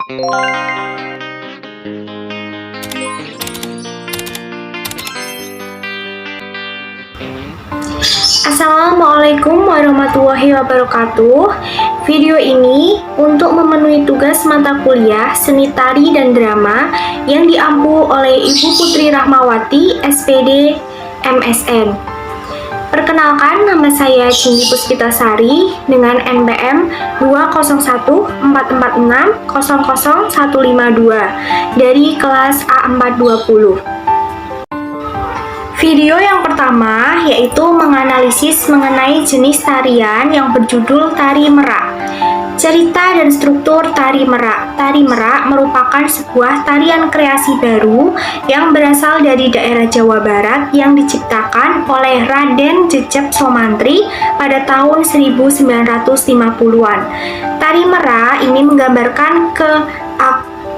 Assalamualaikum warahmatullahi wabarakatuh. Video ini untuk memenuhi tugas mata kuliah Seni Tari dan Drama yang diampu oleh Ibu Putri Rahmawati, SPD, MSN. Perkenalkan, nama saya Cindy Puspitasari dengan NPM 20144600152 dari kelas A420. Video yang pertama yaitu menganalisis mengenai jenis tarian yang berjudul Tari Merak. Cerita dan struktur Tari Merak. Tari Merak merupakan sebuah tarian kreasi baru yang berasal dari daerah Jawa Barat yang diciptakan oleh Raden Jejeb Somantri pada tahun 1950-an. Tari Merak ini menggambarkan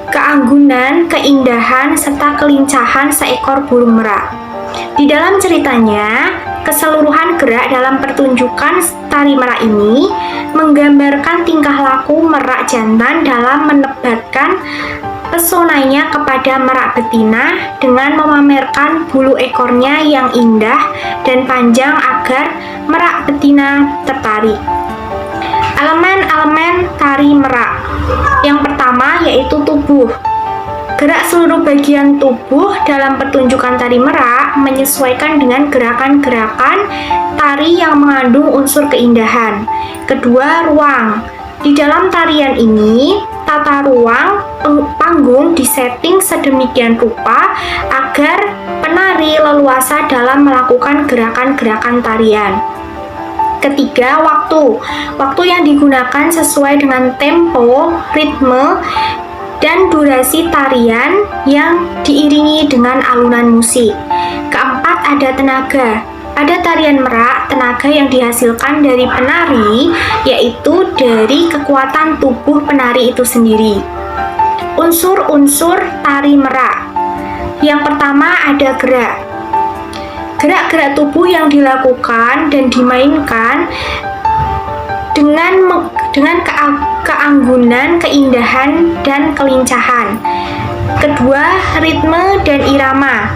keanggunan, keindahan, serta kelincahan seekor burung merak. Di dalam ceritanya, keseluruhan gerak dalam pertunjukan Tari Merak ini menggambarkan tingkah laku merak jantan dalam menebatkan pesonanya kepada merak betina dengan memamerkan bulu ekornya yang indah dan panjang agar merak betina tertarik. Elemen-elemen Tari Merak. Yang pertama yaitu tubuh. Gerak seluruh bagian tubuh dalam pertunjukan Tari Merak menyesuaikan dengan gerakan-gerakan tari yang mengandung unsur keindahan. Kedua, ruang. Di dalam tarian ini, tata ruang panggung disetting sedemikian rupa agar penari leluasa dalam melakukan gerakan-gerakan tarian. Ketiga, waktu. Waktu yang digunakan sesuai dengan tempo, ritme, dan durasi tarian yang diiringi dengan alunan musik. Keempat, ada tenaga. Pada tarian merak, tenaga yang dihasilkan dari penari yaitu dari kekuatan tubuh penari itu sendiri. Unsur-unsur tari merak. Yang pertama ada gerak. Gerak-gerak tubuh yang dilakukan dan dimainkan dengan keanggunan, keindahan, dan kelincahan. Kedua, ritme dan irama.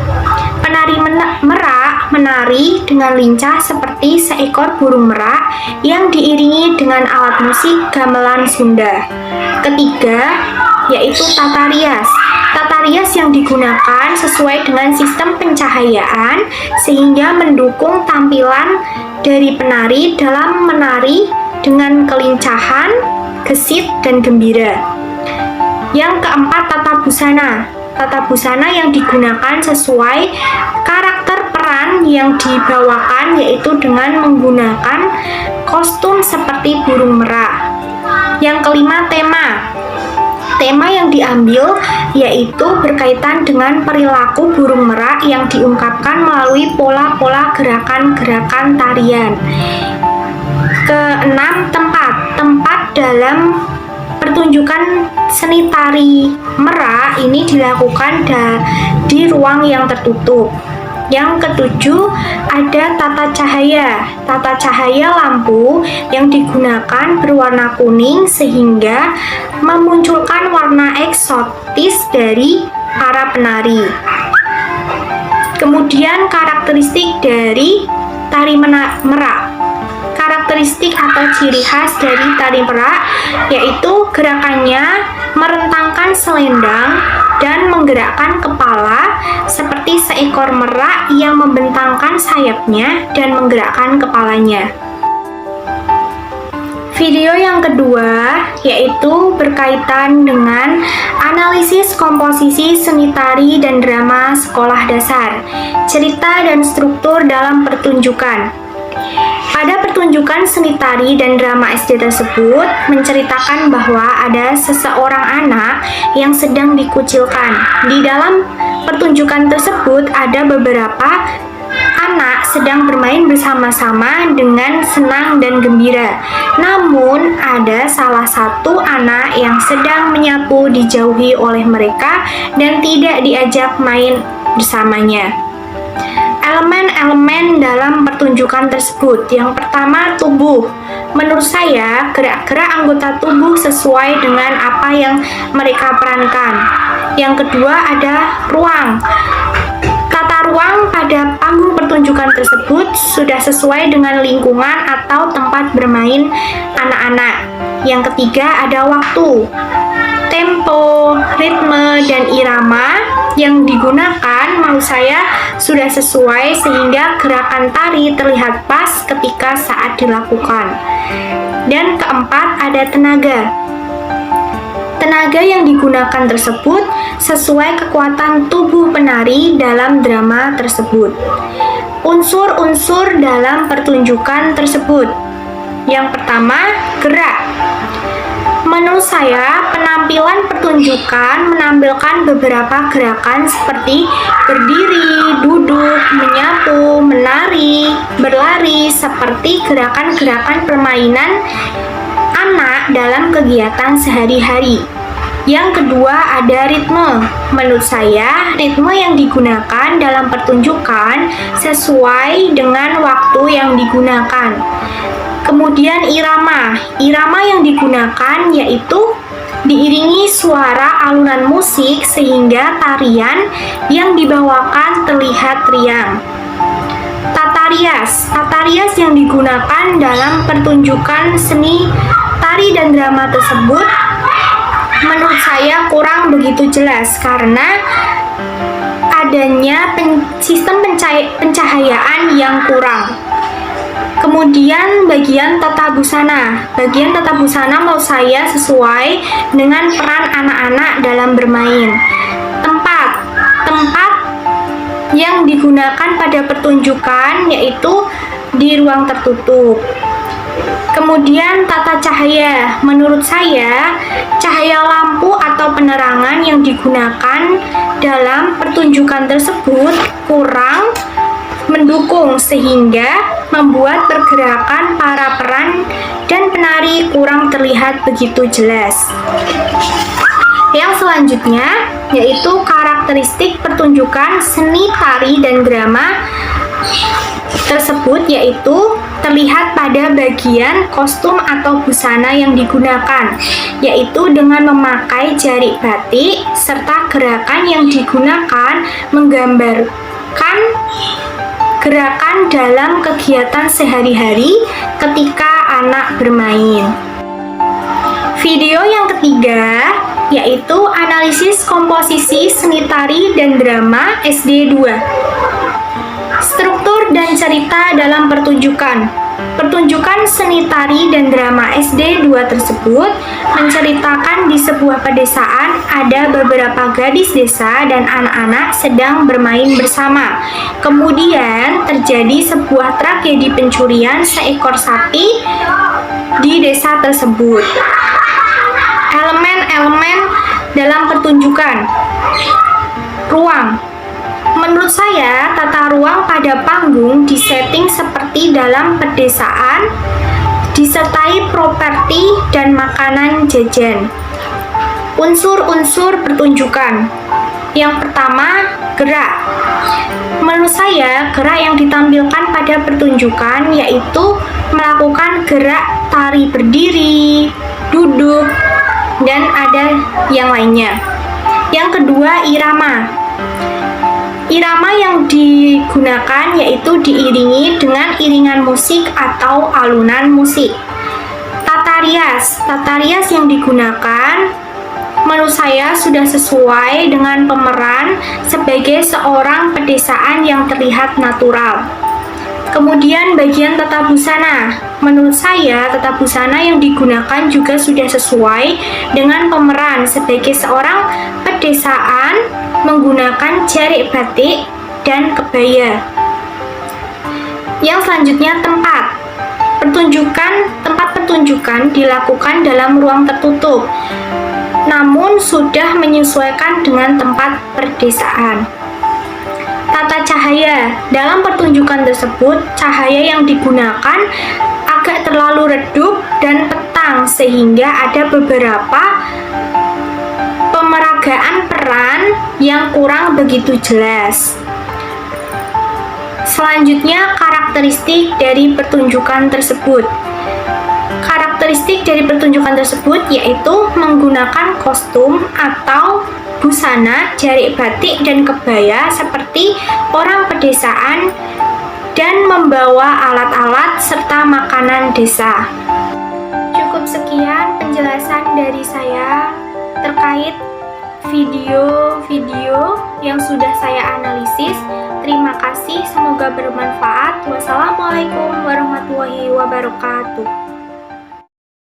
Penari merak menari dengan lincah seperti seekor burung merak yang diiringi dengan alat musik gamelan Sunda. Ketiga, yaitu tata rias. Tata rias yang digunakan sesuai dengan sistem pencahayaan sehingga mendukung tampilan dari penari dalam menari dengan kelincahan, gesit, dan gembira. Yang keempat, tata busana. Tata busana yang digunakan sesuai karakter peran yang dibawakan yaitu dengan menggunakan kostum seperti burung merak. Yang kelima, tema. Tema yang diambil yaitu berkaitan dengan perilaku burung merak yang diungkapkan melalui pola-pola gerakan-gerakan tarian. Keenam, tempat. Tempat dalam pertunjukan seni tari merak ini dilakukan di ruang yang tertutup. Yang ketujuh, ada tata cahaya. Tata cahaya lampu yang digunakan berwarna kuning sehingga memunculkan warna eksotis dari para penari. Kemudian karakteristik dari tari merak. Karakteristik atau ciri khas dari tari merak yaitu gerakannya merentangkan selendang dan menggerakkan kepala seperti seekor merak yang membentangkan sayapnya dan menggerakkan kepalanya. Video yang kedua yaitu berkaitan dengan analisis komposisi seni tari dan drama sekolah dasar, cerita dan struktur dalam pertunjukan. Pada pertunjukan seni tari dan drama SD tersebut menceritakan bahwa ada seseorang anak yang sedang dikucilkan. Di dalam pertunjukan tersebut ada beberapa anak sedang bermain bersama-sama dengan senang dan gembira. Namun ada salah satu anak yang sedang menyapu dijauhi oleh mereka dan tidak diajak main bersamanya. Elemen-elemen dalam pertunjukan tersebut. Yang pertama, tubuh. Menurut saya, gerak-gerak anggota tubuh sesuai dengan apa yang mereka perankan. Yang kedua ada ruang. Tata ruang pada panggung pertunjukan tersebut sudah sesuai dengan lingkungan atau tempat bermain anak-anak. Yang ketiga ada waktu. Tempo, ritme, dan irama yang digunakan menurut saya sudah sesuai sehingga gerakan tari terlihat pas ketika saat dilakukan. Dan keempat ada tenaga. Tenaga yang digunakan tersebut sesuai kekuatan tubuh penari dalam drama tersebut. Unsur-unsur dalam pertunjukan tersebut. Yang pertama, gerak. Menurut saya, penampilan pertunjukan menampilkan beberapa gerakan seperti berdiri, duduk, menyapu, menari, berlari, seperti gerakan-gerakan permainan anak dalam kegiatan sehari-hari. Yang kedua ada ritme. Menurut saya, ritme yang digunakan dalam pertunjukan sesuai dengan waktu yang digunakan. Kemudian irama. Irama yang digunakan yaitu diiringi suara alunan musik sehingga tarian yang dibawakan terlihat riang. Tata rias. Tata rias yang digunakan dalam pertunjukan seni tari dan drama tersebut menurut saya kurang begitu jelas karena adanya sistem pencahayaan yang kurang. Kemudian bagian tata busana. Bagian tata busana menurut saya sesuai dengan peran anak-anak dalam bermain. Tempat yang digunakan pada pertunjukan yaitu di ruang tertutup. Kemudian tata cahaya. Menurut saya, cahaya lampu atau penerangan yang digunakan dalam pertunjukan tersebut kurang mendukung sehingga membuat pergerakan para peran dan penari kurang terlihat begitu jelas. Yang selanjutnya yaitu karakteristik pertunjukan seni tari dan drama tersebut yaitu terlihat pada bagian kostum atau busana yang digunakan, yaitu dengan memakai jarik batik serta gerakan yang digunakan menggambarkan gerakan dalam kegiatan sehari-hari ketika anak bermain. Video yang ketiga yaitu analisis komposisi seni tari dan drama SD 2. Struktur dan cerita dalam pertunjukan. Pertunjukan seni tari dan drama SD 2 tersebut menceritakan di sebuah pedesaan ada beberapa gadis desa dan anak-anak sedang bermain bersama. Kemudian terjadi sebuah tragedi pencurian seekor sapi di desa tersebut. Elemen-elemen dalam pertunjukan. Ruang. Menurut saya, tata ruang pada panggung disetting seperti dalam pedesaan, disertai properti dan makanan jajan. Unsur-unsur pertunjukan. Yang pertama, gerak. Menurut saya, gerak yang ditampilkan pada pertunjukan yaitu melakukan gerak tari berdiri, duduk, dan ada yang lainnya. Yang kedua, irama. Irama yang digunakan yaitu diiringi dengan iringan musik atau alunan musik. Tata rias. Tata rias yang digunakan menurut saya sudah sesuai dengan pemeran sebagai seorang pedesaan yang terlihat natural. Kemudian bagian tata busana. Menurut saya, tata busana yang digunakan juga sudah sesuai dengan pemeran sebagai seorang pedesaan menggunakan jarik batik dan kebaya. Yang selanjutnya tempat. Tempat pertunjukan dilakukan dalam ruang tertutup, namun sudah menyesuaikan dengan tempat perdesaan. Tata cahaya. Dalam pertunjukan tersebut, cahaya yang digunakan agak terlalu redup dan petang sehingga ada beberapa pemeragaan peran yang kurang begitu jelas. Selanjutnya, karakteristik dari pertunjukan tersebut. Karakteristik dari pertunjukan tersebut yaitu menggunakan kostum atau busana, jarik batik, dan kebaya seperti orang pedesaan dan membawa alat-alat serta makanan desa. Cukup sekian penjelasan dari saya terkait video-video yang sudah saya analisis. Terima kasih, semoga bermanfaat. Wassalamualaikum warahmatullahi wabarakatuh.